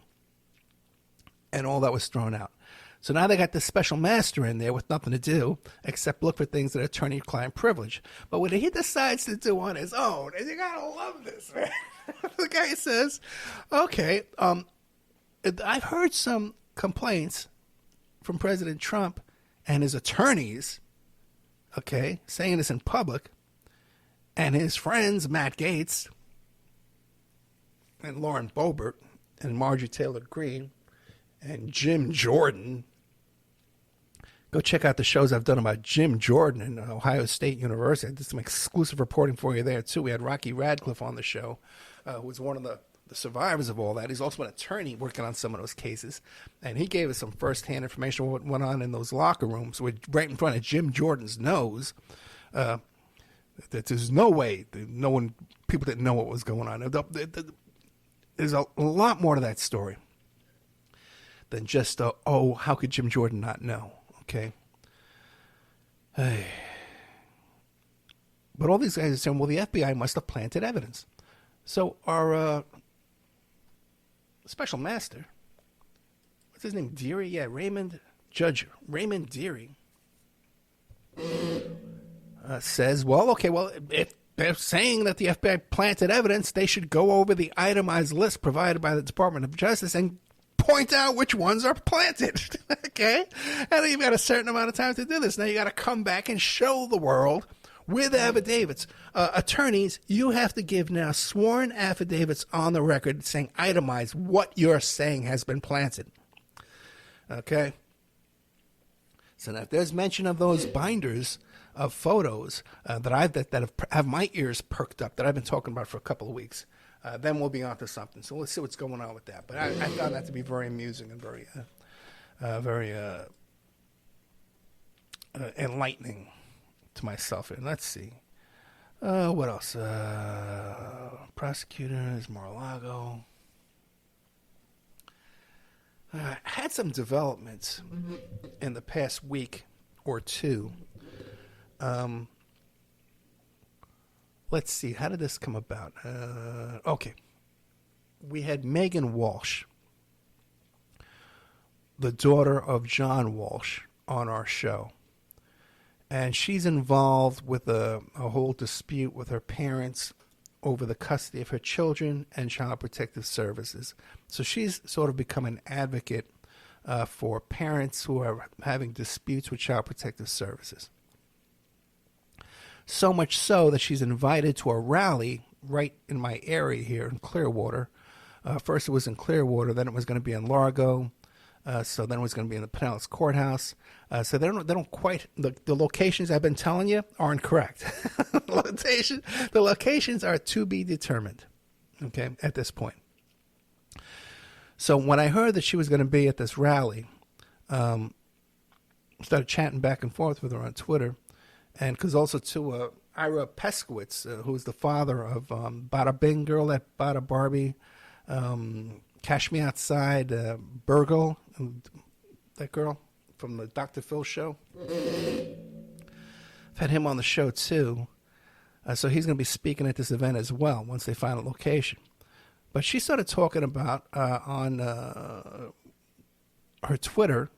and all that was thrown out. So now they got this special master in there with nothing to do except look for things that are attorney-client privilege. But what he decides to do on his own, and you gotta love this, man. The guy says, okay, I've heard some complaints from President Trump and his attorneys, okay, saying this in public, and his friends, Matt Gaetz and Lauren Boebert and Marjorie Taylor Greene and Jim Jordan. Go check out the shows I've done about Jim Jordan in Ohio State University. I did some exclusive reporting for you there, too. We had Rocky Radcliffe on the show, who was one of the survivors of all that. He's also an attorney working on some of those cases. And he gave us some firsthand information on what went on in those locker rooms right in front of Jim Jordan's nose. That there's no way that people didn't know what was going on. There's a lot more to that story than just, how could Jim Jordan not know? Okay. Hey. But all these guys are saying, well, the FBI must have planted evidence. So our special master, what's his name? Deary? Yeah, Judge Raymond Deary says, if they're saying that the FBI planted evidence, they should go over the itemized list provided by the Department of Justice and point out which ones are planted. Okay? And you've got a certain amount of time to do this. Now you got to come back and show the world with affidavits. Attorneys, you have to give now sworn affidavits on the record saying itemize what you're saying has been planted. Okay? So now if there's mention of those binders of photos that have my ears perked up that I've been talking about for a couple of weeks, then we'll be on to something. So let's see what's going on with that. But I found that to be very amusing and very enlightening to myself. And let's see. What else? Prosecutors, Mar-a-Lago. Had some developments in the past week or two. Let's see. How did this come about? Okay. We had Megan Walsh, the daughter of John Walsh, on our show. And she's involved with a whole dispute with her parents over the custody of her children and Child Protective Services. So she's sort of become an advocate for parents who are having disputes with Child Protective Services. So much so that she's invited to a rally right in my area here in Clearwater. First it was in Clearwater, then it was going to be in Largo. So then it was going to be in the Pinellas Courthouse. So they don't quite, the locations I've been telling you aren't correct. The locations are to be determined, okay, at this point. So when I heard that she was going to be at this rally, started chatting back and forth with her on Twitter. And because also to Ira Peskowitz, who's the father of Bada Bing Girl at Bada Barbie, Cash Me Outside, Burgle, that girl from the Dr. Phil show. I've had him on the show too. So he's going to be speaking at this event as well once they find a location. But she started talking about on her Twitter.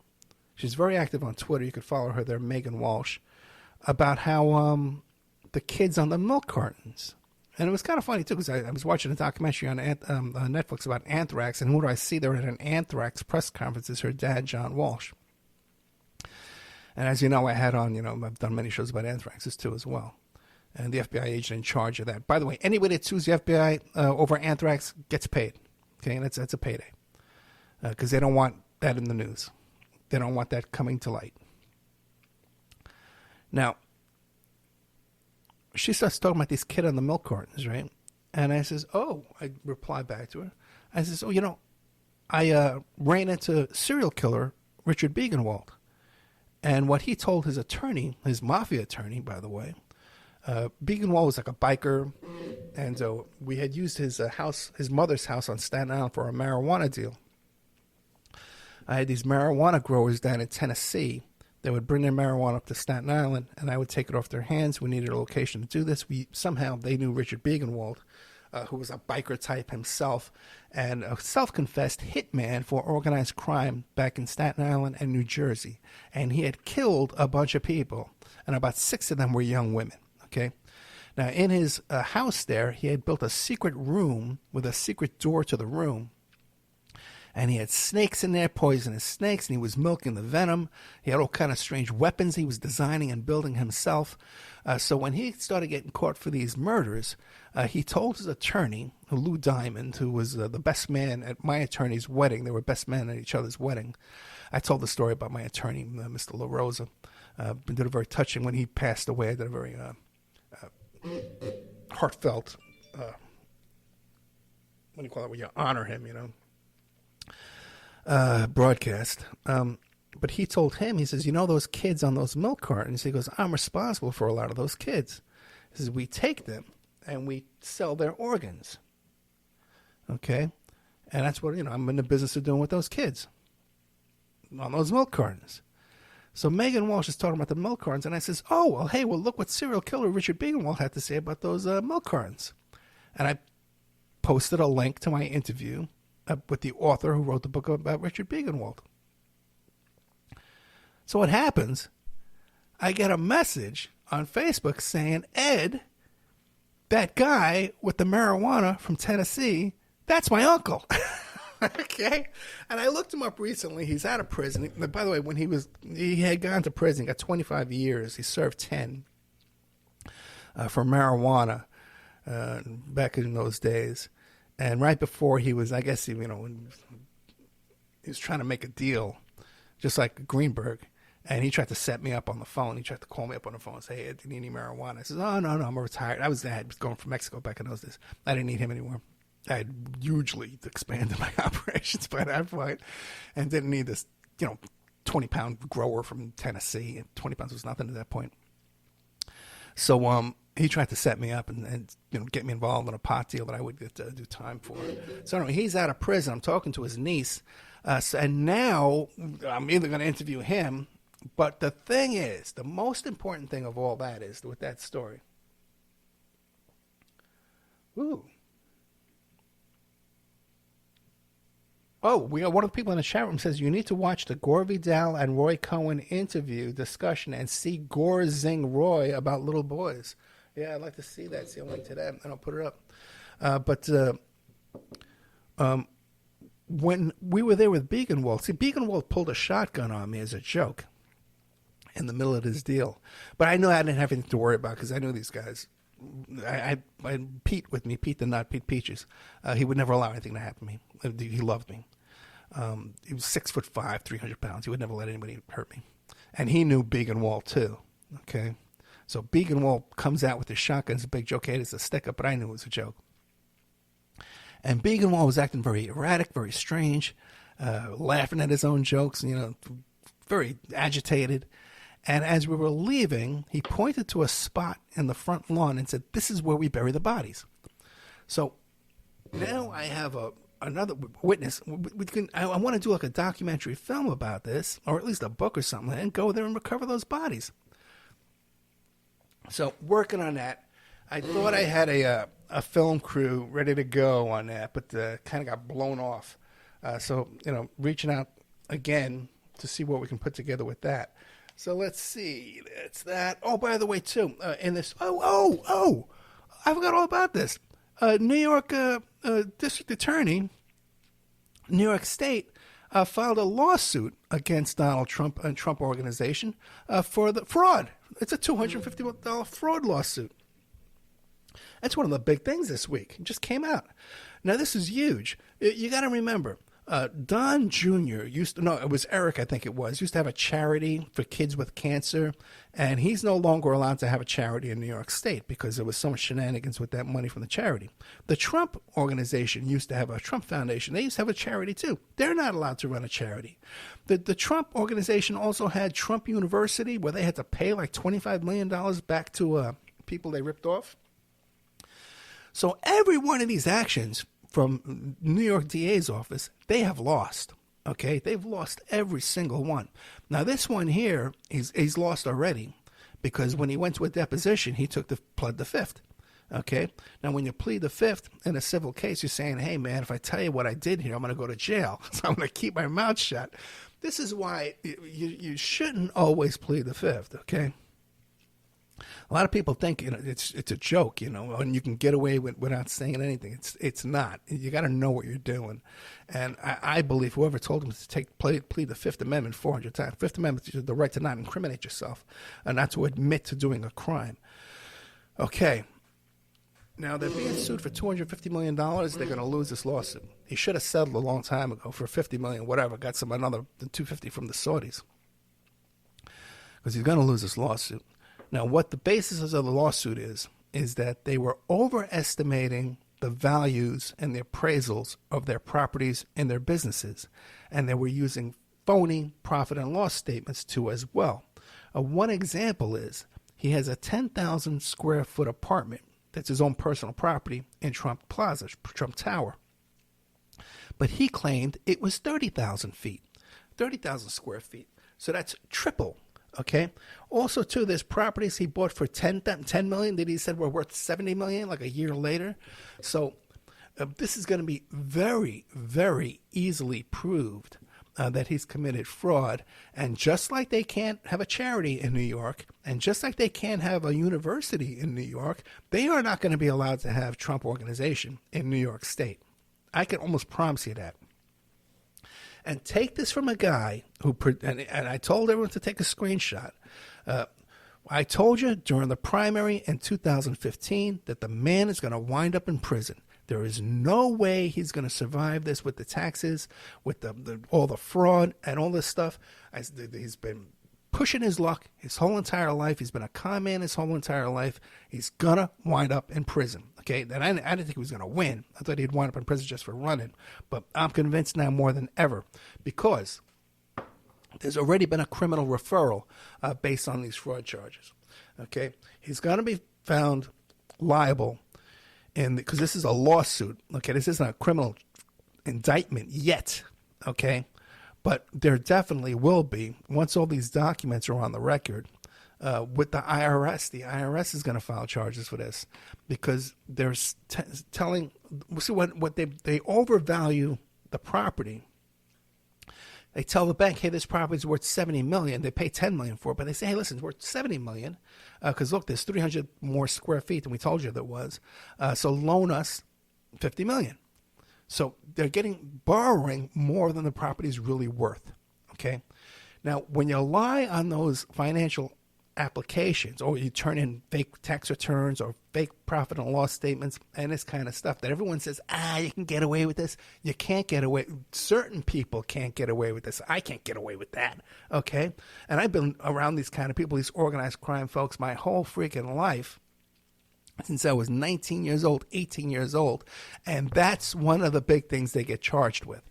She's very active on Twitter. You could follow her there, Megan Walsh, about how the kids on the milk cartons. And it was kind of funny, too, because I was watching a documentary on Netflix about anthrax, and who do I see there at an anthrax press conference is her dad, John Walsh. And as you know, I had on, I've done many shows about anthraxes, too, as well. And the FBI agent in charge of that. By the way, anybody that sues the FBI over anthrax gets paid. Okay, and that's a payday. Because they don't want that in the news. They don't want that coming to light. Now, she starts talking about this kid on the milk cartons, right? And I says, I reply back to her. I says, I ran into serial killer Richard Biegenwald. And what he told his attorney, his mafia attorney, by the way, Biegenwald was like a biker. And we had used his mother's house on Staten Island for a marijuana deal. I had these marijuana growers down in Tennessee. They would bring their marijuana up to Staten Island, and I would take it off their hands. We needed a location to do this. They knew Richard Biegenwald who was a biker type himself and a self-confessed hitman for organized crime back in Staten Island and New Jersey. And he had killed a bunch of people, and about 6 of them were young women, okay? Now, in his house there, he had built a secret room with a secret door to the room. And he had snakes in there, poisonous snakes, and he was milking the venom. He had all kind of strange weapons he was designing and building himself. So when he started getting caught for these murders, he told his attorney, Lou Diamond, who was the best man at my attorney's wedding. They were best men at each other's wedding. I told the story about my attorney, Mr. La Rosa. Did a very touching when he passed away. I did a very heartfelt, what do you call it, when you honor him, you know, broadcast. But he told him, he says, you know those kids on those milk cartons? He goes, I'm responsible for a lot of those kids. He says, we take them and we sell their organs. Okay? And that's what, you know, I'm in the business of doing with those kids on those milk cartons. So Megan Walsh is talking about the milk cartons, and I says, oh, well, hey, well, look what serial killer Richard Biegenwald had to say about those milk cartons. And I posted a link to my interview with the author who wrote the book about Richard Biegenwald. So what happens, I get a message on Facebook saying, Ed, that guy with the marijuana from Tennessee, that's my uncle. Okay? And I looked him up recently. He's out of prison. By the way, when he had gone to prison, he got 25 years. He served 10 for marijuana back in those days. And right before he was, I guess, he was trying to make a deal, just like Greenberg. And he tried to set me up on the phone. He tried to call me up on the phone and say, hey, do you need any marijuana? I said, oh, no, I'm retired. I was going from Mexico back in those days. I didn't need him anymore. I had hugely expanded my operations by that point and didn't need this, 20-pound grower from Tennessee. 20 pounds was nothing at that point. So he tried to set me up and get me involved in a pot deal that I would get to do time for. So anyway, he's out of prison. I'm talking to his niece. And now I'm either going to interview him, but the thing is, the most important thing of all that is with that story. Ooh. Oh, we got one of the people in the chat room says you need to watch the Gore Vidal and Roy Cohen interview discussion and see Gore zing Roy about little boys. Yeah, I'd like to see that. See a link to that, and I'll put it up. But when we were there with Biegenwald, Biegenwald pulled a shotgun on me as a joke in the middle of his deal. But I knew I didn't have anything to worry about because I knew these guys. I Pete with me, Pete the Nut, Pete Peaches. He would never allow anything to happen to me. He loved me. He was 6'5", 300 pounds. He would never let anybody hurt me. And he knew Biegenwald too. Okay. So Biegenwald comes out with his shotgun. It's a big joke. Hey, it's a stick up, but I knew it was a joke. And Biegenwald was acting very erratic, very strange, laughing at his own jokes, very agitated. And as we were leaving, he pointed to a spot in the front lawn and said, this is where we bury the bodies. So now I have another witness. I want to do like a documentary film about this, or at least a book or something, and go there and recover those bodies. So working on that, I thought I had a film crew ready to go on that, but kind of got blown off. So, reaching out again to see what we can put together with that. So let's see. That's that. Oh, by the way, too, in this. Oh! I forgot all about this. New York District Attorney, New York State, filed a lawsuit against Donald Trump and Trump Organization for the fraud. It's a $250 fraud lawsuit. That's one of the big things this week. It just came out. Now, this is huge. You got to remember, Don Jr. it was Eric, I think it was, used to have a charity for kids with cancer, and he's no longer allowed to have a charity in New York State because there was so much shenanigans with that money from the charity. The Trump Organization used to have a Trump Foundation. They used to have a charity, too. They're not allowed to run a charity. The Trump Organization also had Trump University, where they had to pay like $25 million back to people they ripped off. So every one of these actions from New York DA's office, they have lost. Okay, they've lost every single one. Now this one here, he's lost already, because when he went to a deposition, he pled the fifth. Okay? Now, when you plead the fifth in a civil case, you're saying, hey, man, if I tell you what I did here, I'm going to go to jail. So I'm going to keep my mouth shut. This is why you shouldn't always plead the fifth, okay? A lot of people think it's a joke, and you can get away without saying anything. It's not. You got to know what you're doing, and I believe whoever told him to plead the Fifth Amendment 400 times. Fifth Amendment is the right to not incriminate yourself, and not to admit to doing a crime. Okay. Now they're being sued for $250 million. They're going to lose this lawsuit. He should have settled a long time ago for $50 million, whatever. Got another $250 from the Saudis, because he's going to lose this lawsuit. Now, what the basis of the lawsuit is that they were overestimating the values and the appraisals of their properties and their businesses, and they were using phony profit and loss statements too as well. One example is he has a 10,000 square foot apartment that's his own personal property in Trump Plaza, Trump Tower. But he claimed it was 30,000 square feet. So that's triple. Okay. Also, too, there's properties he bought for $10 million that he said were worth $70 million like a year later. So this is going to be very, very easily proved that he's committed fraud. And just like they can't have a charity in New York, and just like they can't have a university in New York, they are not going to be allowed to have Trump Organization in New York State. I can almost promise you that. And take this from a guy who, and I told everyone to take a screenshot. I told you during the primary in 2015 that the man is going to wind up in prison. There is no way he's going to survive this with the taxes, with all the fraud and all this stuff. He's been pushing his luck his whole entire life. He's been a con man his whole entire life. He's going to wind up in prison. Okay, and I didn't think he was going to win. I thought he'd wind up in prison just for running. But I'm convinced now more than ever, because there's already been a criminal referral based on these fraud charges. Okay, he's going to be found liable, because this is a lawsuit. Okay, this isn't a criminal indictment yet. Okay, but there definitely will be once all these documents are on the record. With the IRS. The IRS is going to file charges for this because they're telling, see what they overvalue the property. They tell the bank, hey, this property is worth $70 million. They pay $10 million for it, but they say, hey, listen, it's worth $70 million because look, there's 300 more square feet than we told you there was. So loan us $50 million. So they're borrowing more than the property is really worth. Okay. Now, when you lie on those financial applications, or you turn in fake tax returns or fake profit and loss statements and this kind of stuff that everyone says, you can get away with this. You can't get away. Certain people can't get away with this. I can't get away with that. Okay. And I've been around these kind of people, these organized crime folks, my whole freaking life, since I was 19 years old, 18 years old. And that's one of the big things they get charged with.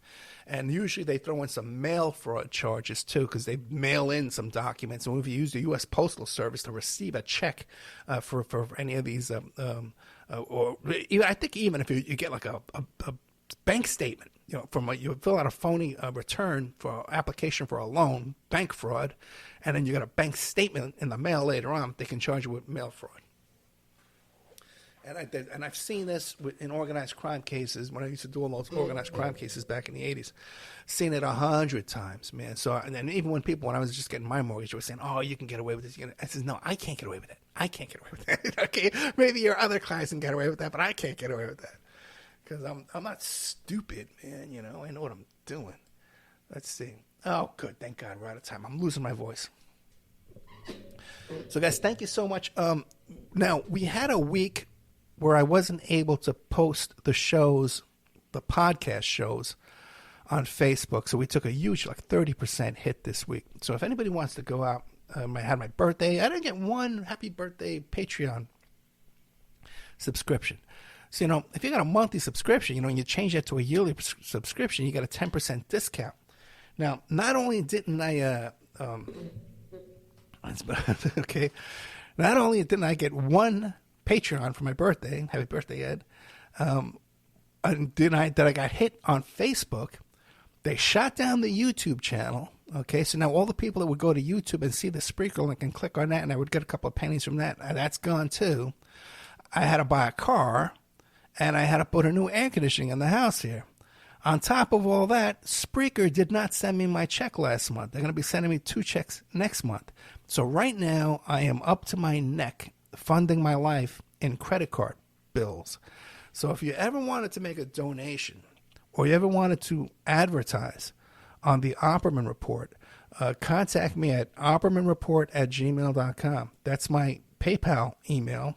And usually they throw in some mail fraud charges, too, because they mail in some documents. And if you use the U.S. Postal Service to receive a check for any of these, or even, I think even if you get like a bank statement, you fill out a phony return for application for a loan, bank fraud, and then you get a bank statement in the mail later on, they can charge you with mail fraud. And I've seen this in organized crime cases when I used to do all those organized crime cases back in the 80s. Seen it 100 times, man. So, and then even when I was just getting my mortgage, they were saying, oh, you can get away with this. I said, no, I can't get away with that. I can't get away with that. Okay, maybe your other clients can get away with that, but I can't get away with that. Because I'm not stupid, man. I know what I'm doing. Let's see. Oh, good. Thank God we're out of time. I'm losing my voice. So, guys, thank you so much. Now, we had a week where I wasn't able to post the podcast shows on Facebook. So we took a huge, 30% hit this week. So if anybody wants to go out, I had my birthday. I didn't get one happy birthday Patreon subscription. So, if you got a monthly subscription, and you change that to a yearly subscription, you get a 10% discount. Now, not only didn't I, okay, not only didn't I get one Patreon for my birthday, happy birthday, Ed, and that I got hit on Facebook, they shot down the YouTube channel. Okay, so now all the people that would go to YouTube and see the Spreaker link and click on that, and I would get a couple of pennies from that, that's gone too. I had to buy a car, and I had to put a new air conditioning in the house here. On top of all that, Spreaker did not send me my check last month. They're going to be sending me 2 checks next month. So right now, I am up to my neck funding my life in credit card bills. So if you ever wanted to make a donation or you ever wanted to advertise on the Opperman Report, contact me at oppermanreport@gmail.com. That's my PayPal email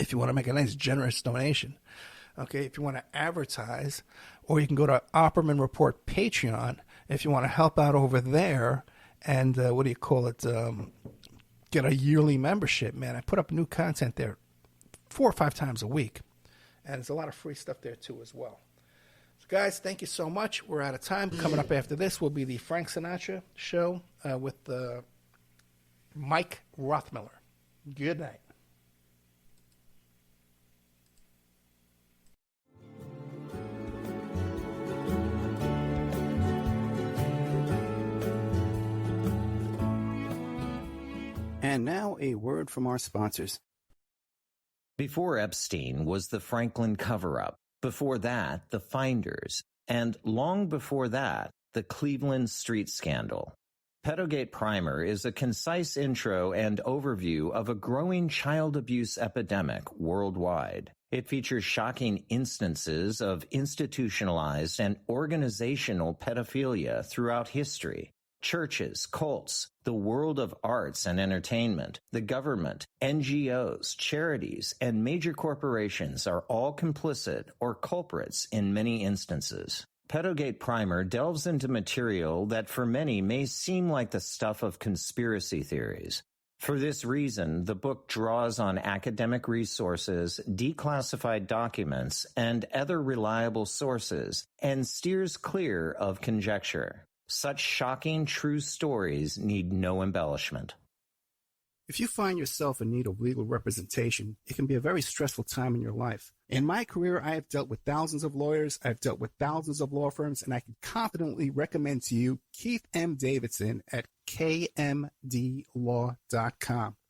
if you want to make a nice, generous donation. Okay, if you want to advertise, or you can go to Opperman Report Patreon if you want to help out over there and, get a yearly membership, man. I put up new content there 4 or 5 times a week, and there's a lot of free stuff there too as well. So guys, thank you so much. We're out of time. Coming up after this will be the Frank Sinatra show with Mike Rothmiller. Good night. And now a word from our sponsors. Before Epstein was the Franklin cover-up. Before that, the Finders. And long before that, the Cleveland street scandal. Pedogate Primer is a concise intro and overview of a growing child abuse epidemic worldwide. It features shocking instances of institutionalized and organizational pedophilia throughout history. Churches, cults, the world of arts and entertainment, the government, NGOs, charities, and major corporations are all complicit or culprits in many instances. Pedogate Primer delves into material that for many may seem like the stuff of conspiracy theories. For this reason, the book draws on academic resources, declassified documents, and other reliable sources, and steers clear of conjecture. Such shocking, true stories need no embellishment. If you find yourself in need of legal representation, it can be a very stressful time in your life. In my career, I have dealt with thousands of lawyers, I've dealt with thousands of law firms, and I can confidently recommend to you Keith M. Davidson at kmdlaw.com.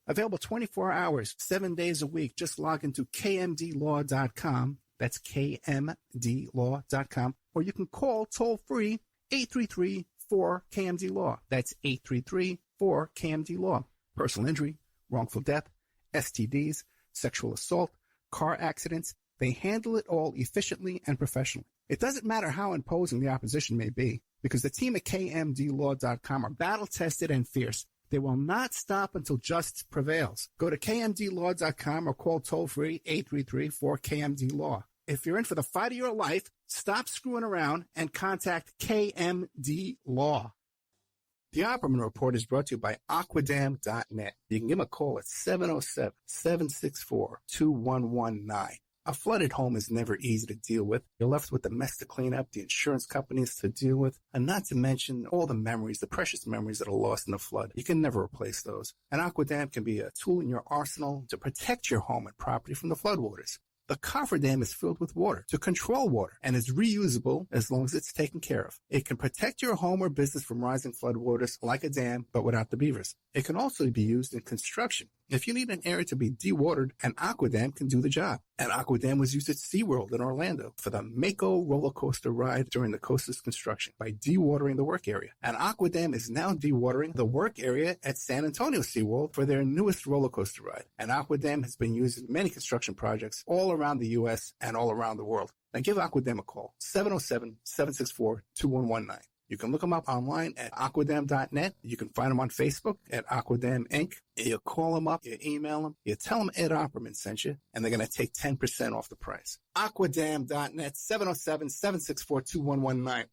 Available 24 hours, 7 days a week. Just log into kmdlaw.com. That's kmdlaw.com. Or you can call toll-free 833-4KMD-LAW. That's 833-4KMD-LAW. Personal injury, wrongful death, STDs, sexual assault, car accidents. They handle it all efficiently and professionally. It doesn't matter how imposing the opposition may be, because the team at KMDLaw.com are battle-tested and fierce. They will not stop until justice prevails. Go to KMDLaw.com or call toll-free 833-4KMD-LAW. If you're in for the fight of your life, stop screwing around and contact KMD Law. The Opperman Report is brought to you by Aquadam.net. You can give them a call at 707-764-2119. A flooded home is never easy to deal with. You're left with the mess to clean up, the insurance companies to deal with, and not to mention all the memories, the precious memories that are lost in the flood. You can never replace those. And Aquadam can be a tool in your arsenal to protect your home and property from the floodwaters. The cofferdam is filled with water to control water and is reusable as long as it's taken care of. It can protect your home or business from rising floodwaters like a dam, but without the beavers. It can also be used in construction. If you need an area to be dewatered, an Aquadam can do the job. An Aquadam was used at SeaWorld in Orlando for the Mako roller coaster ride during the coaster's construction by dewatering the work area. An Aquadam is now dewatering the work area at San Antonio SeaWorld for their newest roller coaster ride. An Aquadam has been used in many construction projects all around the U.S. and all around the world. Now give Aquadam a call, 707-764-2119. You can look them up online at aquadam.net. You can find them on Facebook at Aquadam Inc. You call them up, you email them, you tell them Ed Opperman sent you, and they're going to take 10% off the price. Aquadam.net, 707-764-2119.